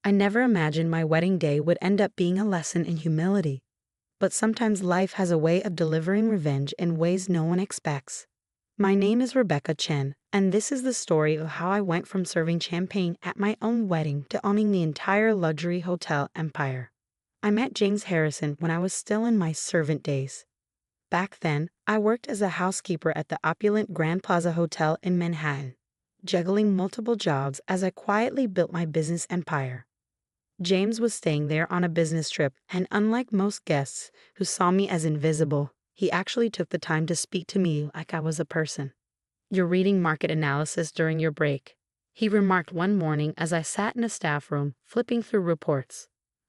I never imagined my wedding day would end up being a lesson in humility. But sometimes life has a way of delivering revenge in ways no one expects. My name is Rebecca Chen, and this is the story of how I went from serving champagne at my own wedding to owning the entire luxury hotel empire. I met James Harrison when I was still in my servant days. Back then, I worked as a housekeeper at the opulent Grand Plaza Hotel in Manhattan, juggling multiple jobs as I quietly built my business empire. James was staying there on a business trip, and unlike most guests who saw me as invisible, he actually took the time to speak to me like I was a person. "You're reading market analysis during your break," he remarked one morning as I sat in a staff room, flipping through reports.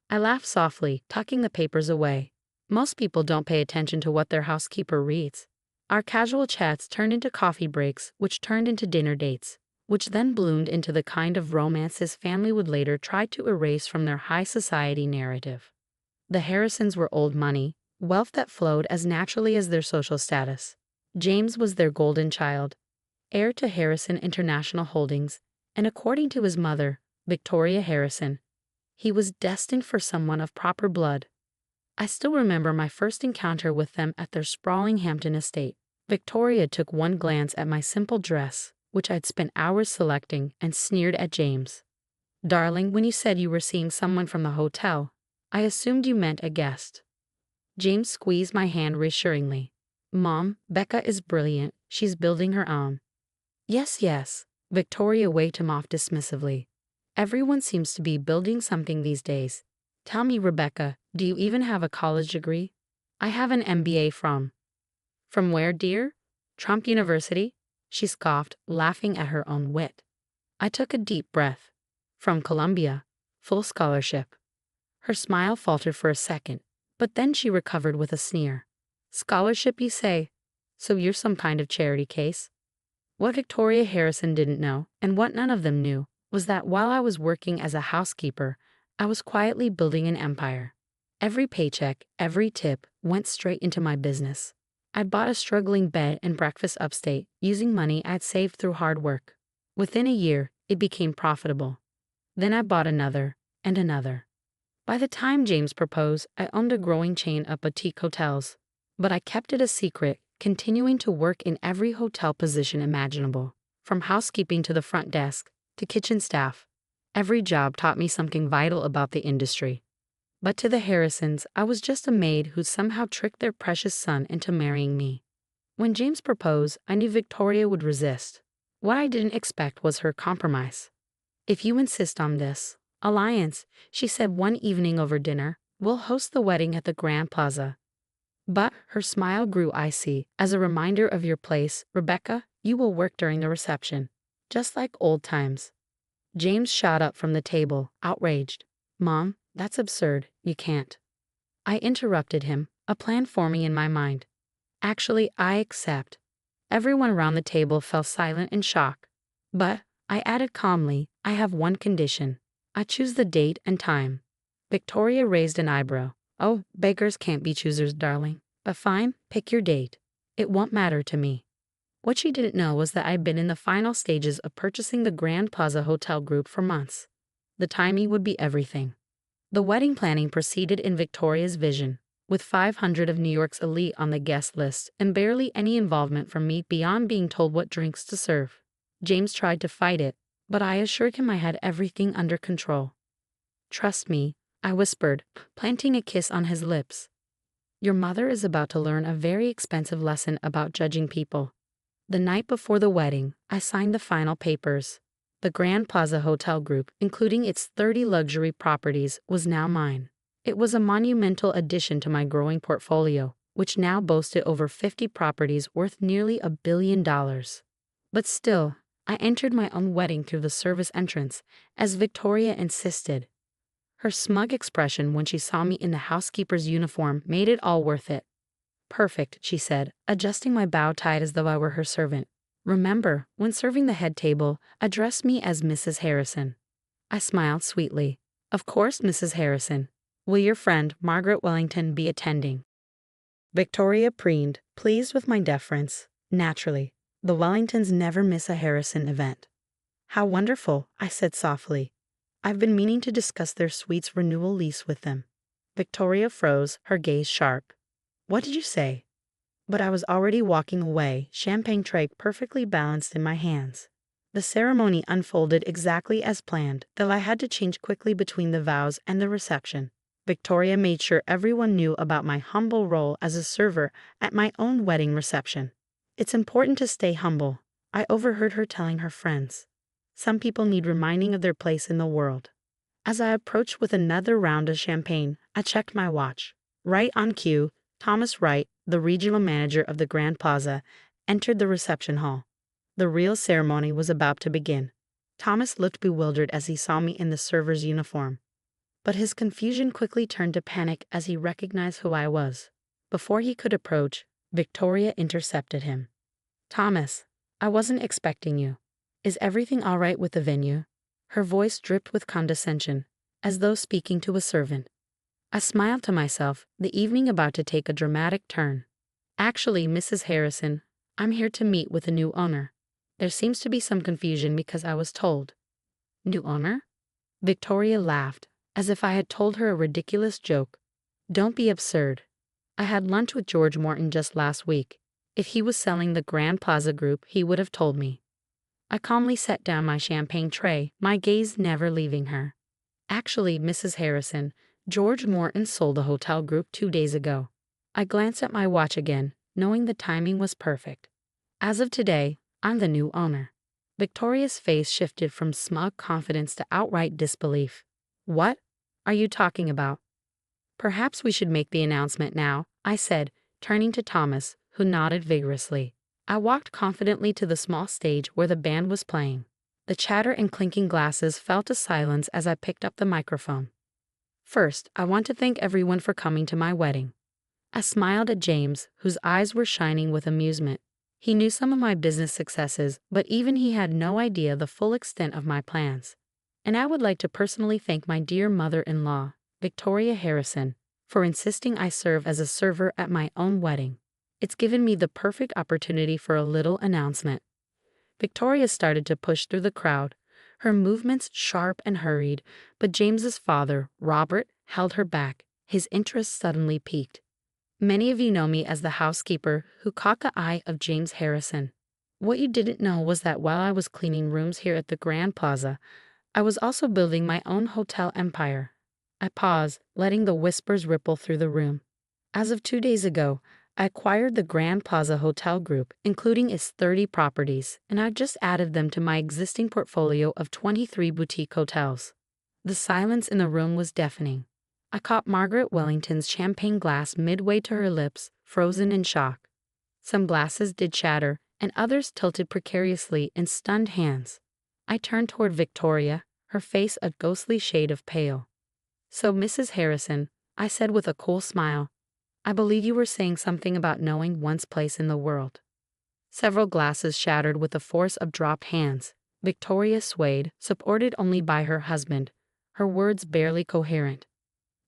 I laughed softly, tucking the papers away. Most people don't pay attention to what their housekeeper reads. Our casual chats turned into coffee breaks, which turned into dinner dates, which then bloomed into the kind of romance his family would later try to erase from their high society narrative. The Harrisons were old money, wealth that flowed as naturally as their social status. James was their golden child, heir to Harrison International Holdings, and according to his mother, Victoria Harrison, he was destined for someone of proper blood. I still remember my first encounter with them at their sprawling Hampton estate. Victoria took one glance at my simple dress, which I'd spent hours selecting, and sneered at James. "Darling, when you said you were seeing someone from the hotel, I assumed you meant a guest." James squeezed my hand reassuringly. "Mom, Becca is brilliant. She's building her own." "Yes, yes," Victoria waved him off dismissively. "Everyone seems to be building something these days. Tell me, Rebecca, do you even have a college degree?" "I have an MBA from." "From where, dear?" "Trump University?" She scoffed, laughing at her own wit. I took a deep breath. "From Columbia. Full scholarship." Her smile faltered for a second, but then she recovered with a sneer. "Scholarship, you say? So you're some kind of charity case?" What Victoria Harrison didn't know, and what none of them knew, was that while I was working as a housekeeper, I was quietly building an empire. Every paycheck, every tip, went straight into my business. I'd bought a struggling bed and breakfast upstate, using money I'd saved through hard work. Within a year, it became profitable. Then I bought another, and another. By the time James proposed, I owned a growing chain of boutique hotels. But I kept it a secret, continuing to work in every hotel position imaginable, from housekeeping to the front desk, to kitchen staff. Every job taught me something vital about the industry. But to the Harrisons, I was just a maid who somehow tricked their precious son into marrying me. When James proposed, I knew Victoria would resist. What I didn't expect was her compromise. "If you insist on this alliance," she said one evening over dinner, "we'll host the wedding at the Grand Plaza." But her smile grew icy. "As a reminder of your place, Rebecca, you will work during the reception. Just like old times." James shot up from the table, outraged. "Mom, that's absurd. You can't." I interrupted him, a plan forming in my mind. "Actually, I accept." Everyone around the table fell silent in shock. "But," I added calmly, "I have one condition. I choose the date and time." Victoria raised an eyebrow. "Oh, beggars can't be choosers, darling. But fine, pick your date. It won't matter to me." What she didn't know was that I'd been in the final stages of purchasing the Grand Plaza Hotel Group for months. The timing would be everything. The wedding planning proceeded in Victoria's vision, with 500 of New York's elite on the guest list and barely any involvement from me beyond being told what drinks to serve. James tried to fight it, but I assured him I had everything under control. "Trust me," I whispered, planting a kiss on his lips. "Your mother is about to learn a very expensive lesson about judging people." The night before the wedding, I signed the final papers. The Grand Plaza Hotel Group, including its 30 luxury properties, was now mine. It was a monumental addition to my growing portfolio, which now boasted over 50 properties worth nearly $1 billion. But still, I entered my own wedding through the service entrance, as Victoria insisted. Her smug expression when she saw me in the housekeeper's uniform made it all worth it. "Perfect," she said, adjusting my bow tight as though I were her servant. "Remember, when serving the head table, address me as Mrs. Harrison." I smiled sweetly. "Of course, Mrs. Harrison. Will your friend, Margaret Wellington, be attending?" Victoria preened, pleased with my deference. Naturally, the Wellingtons never miss a Harrison event. "How wonderful," I said softly. I've been meaning to discuss their suite's renewal lease with them. Victoria froze, her gaze sharp. What did you say? But I was already walking away, champagne tray perfectly balanced in my hands. The ceremony unfolded exactly as planned, though I had to change quickly between the vows and the reception. Victoria made sure everyone knew about my humble role as a server at my own wedding reception. It's important to stay humble, I overheard her telling her friends. Some people need reminding of their place in the world. As I approached with another round of champagne, I checked my watch. Right on cue, Thomas Wright, the regional manager of the Grand Plaza, entered the reception hall. The real ceremony was about to begin. Thomas looked bewildered as he saw me in the server's uniform. But his confusion quickly turned to panic as he recognized who I was. Before he could approach, Victoria intercepted him. Thomas, I wasn't expecting you. Is everything all right with the venue? Her voice dripped with condescension, as though speaking to a servant. I smiled to myself, the evening about to take a dramatic turn. Actually, Mrs. Harrison, I'm here to meet with a new owner. There seems to be some confusion because I was told. New owner? Victoria laughed, as if I had told her a ridiculous joke. Don't be absurd. I had lunch with George Morton just last week. If he was selling the Grand Plaza Group, he would have told me. I calmly set down my champagne tray, my gaze never leaving her. Actually, Mrs. Harrison, George Morton sold the hotel group 2 days ago. I glanced at my watch again, knowing the timing was perfect. As of today, I'm the new owner. Victoria's face shifted from smug confidence to outright disbelief. What are you talking about? Perhaps we should make the announcement now, I said, turning to Thomas, who nodded vigorously. I walked confidently to the small stage where the band was playing. The chatter and clinking glasses fell to silence as I picked up the microphone. First, I want to thank everyone for coming to my wedding. I smiled at James, whose eyes were shining with amusement. He knew some of my business successes, but even he had no idea the full extent of my plans. And I would like to personally thank my dear mother-in-law, Victoria Harrison, for insisting I serve as a server at my own wedding. It's given me the perfect opportunity for a little announcement. Victoria started to push through the crowd, her movements sharp and hurried, but James's father, Robert, held her back, his interest suddenly piqued. Many of you know me as the housekeeper who caught the eye of James Harrison. What you didn't know was that while I was cleaning rooms here at the Grand Plaza, I was also building my own hotel empire. I paused, letting the whispers ripple through the room. As of 2 days ago, I acquired the Grand Plaza Hotel Group, including its 30 properties, and I've just added them to my existing portfolio of 23 boutique hotels. The silence in the room was deafening. I caught Margaret Wellington's champagne glass midway to her lips, frozen in shock. Some glasses did shatter, and others tilted precariously in stunned hands. I turned toward Victoria, her face a ghostly shade of pale. So, Mrs. Harrison, I said with a cool smile, I believe you were saying something about knowing one's place in the world. Several glasses shattered with the force of dropped hands. Victoria swayed, supported only by her husband, her words barely coherent.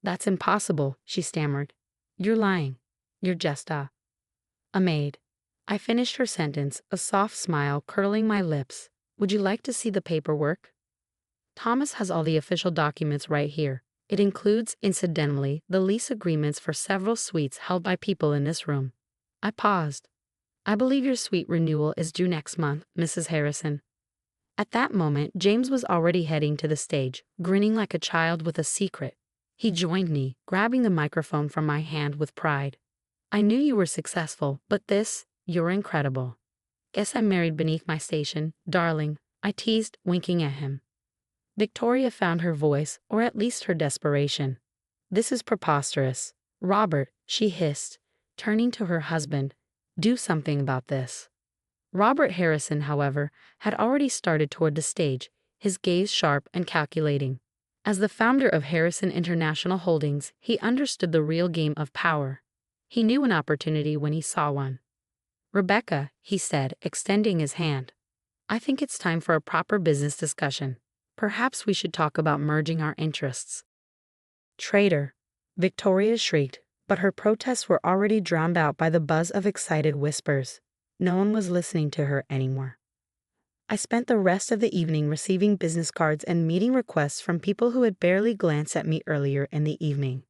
That's impossible, she stammered. You're lying. You're just a maid. I finished her sentence, a soft smile curling my lips. Would you like to see the paperwork? Thomas has all the official documents right here. It includes, incidentally, the lease agreements for several suites held by people in this room. I paused. I believe your suite renewal is due next month, Mrs. Harrison. At that moment, James was already heading to the stage, grinning like a child with a secret. He joined me, grabbing the microphone from my hand with pride. I knew you were successful, but you're incredible. Guess I'm married beneath my station, darling, I teased, winking at him. Victoria found her voice, or at least her desperation. This is preposterous. Robert, she hissed, turning to her husband, do something about this. Robert Harrison, however, had already started toward the stage, his gaze sharp and calculating. As the founder of Harrison International Holdings, he understood the real game of power. He knew an opportunity when he saw one. Rebecca, he said, extending his hand. I think it's time for a proper business discussion. Perhaps we should talk about merging our interests. Traitor, Victoria shrieked, but her protests were already drowned out by the buzz of excited whispers. No one was listening to her anymore. I spent the rest of the evening receiving business cards and meeting requests from people who had barely glanced at me earlier in the evening.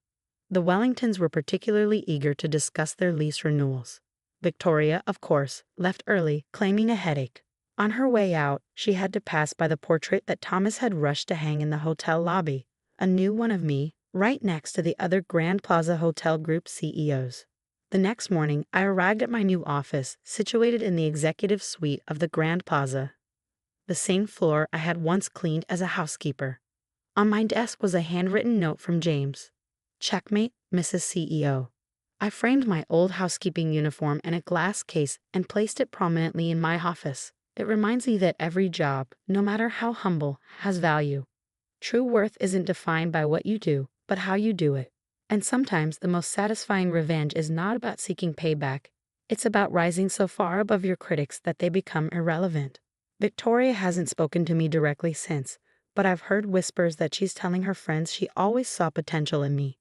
The Wellingtons were particularly eager to discuss their lease renewals. Victoria, of course, left early, claiming a headache. On her way out, she had to pass by the portrait that Thomas had rushed to hang in the hotel lobby, a new one of me, right next to the other Grand Plaza Hotel Group CEOs. The next morning, I arrived at my new office, situated in the executive suite of the Grand Plaza, the same floor I had once cleaned as a housekeeper. On my desk was a handwritten note from James. Checkmate, Mrs. CEO. I framed my old housekeeping uniform in a glass case and placed it prominently in my office. It reminds me that every job, no matter how humble, has value. True worth isn't defined by what you do, but how you do it. And sometimes the most satisfying revenge is not about seeking payback. It's about rising so far above your critics that they become irrelevant. Victoria hasn't spoken to me directly since, but I've heard whispers that she's telling her friends she always saw potential in me.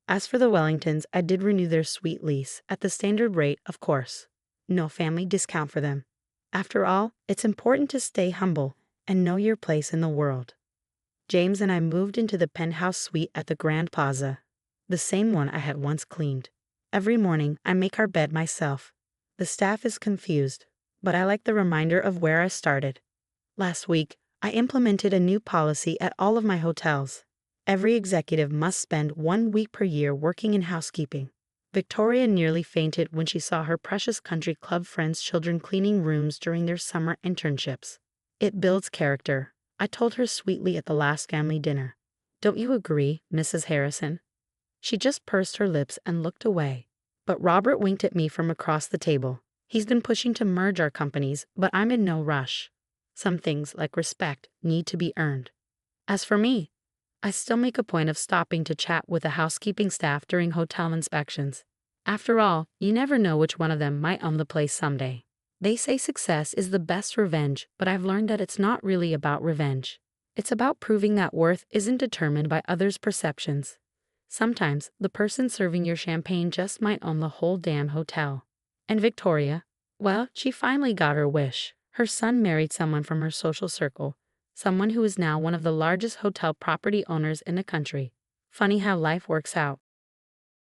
As for the Wellingtons, I did renew their suite lease, at the standard rate, of course. No family discount for them. After all, it's important to stay humble and know your place in the world. James and I moved into the penthouse suite at the Grand Plaza, the same one I had once cleaned. Every morning, I make our bed myself. The staff is confused, but I like the reminder of where I started. Last week, I implemented a new policy at all of my hotels. Every executive must spend 1 week per year working in housekeeping. Victoria nearly fainted when she saw her precious country club friends' children cleaning rooms during their summer internships. It builds character, I told her sweetly at the last family dinner. Don't you agree, Mrs. Harrison? She just pursed her lips and looked away. But Robert winked at me from across the table. He's been pushing to merge our companies, but I'm in no rush. Some things, like respect, need to be earned. As for me, I still make a point of stopping to chat with the housekeeping staff during hotel inspections. After all, you never know which one of them might own the place someday. They say success is the best revenge, but I've learned that it's not really about revenge. It's about proving that worth isn't determined by others' perceptions. Sometimes, the person serving your champagne just might own the whole damn hotel. And Victoria, well, she finally got her wish. Her son married someone from her social circle, someone who is now one of the largest hotel property owners in the country. Funny how life works out.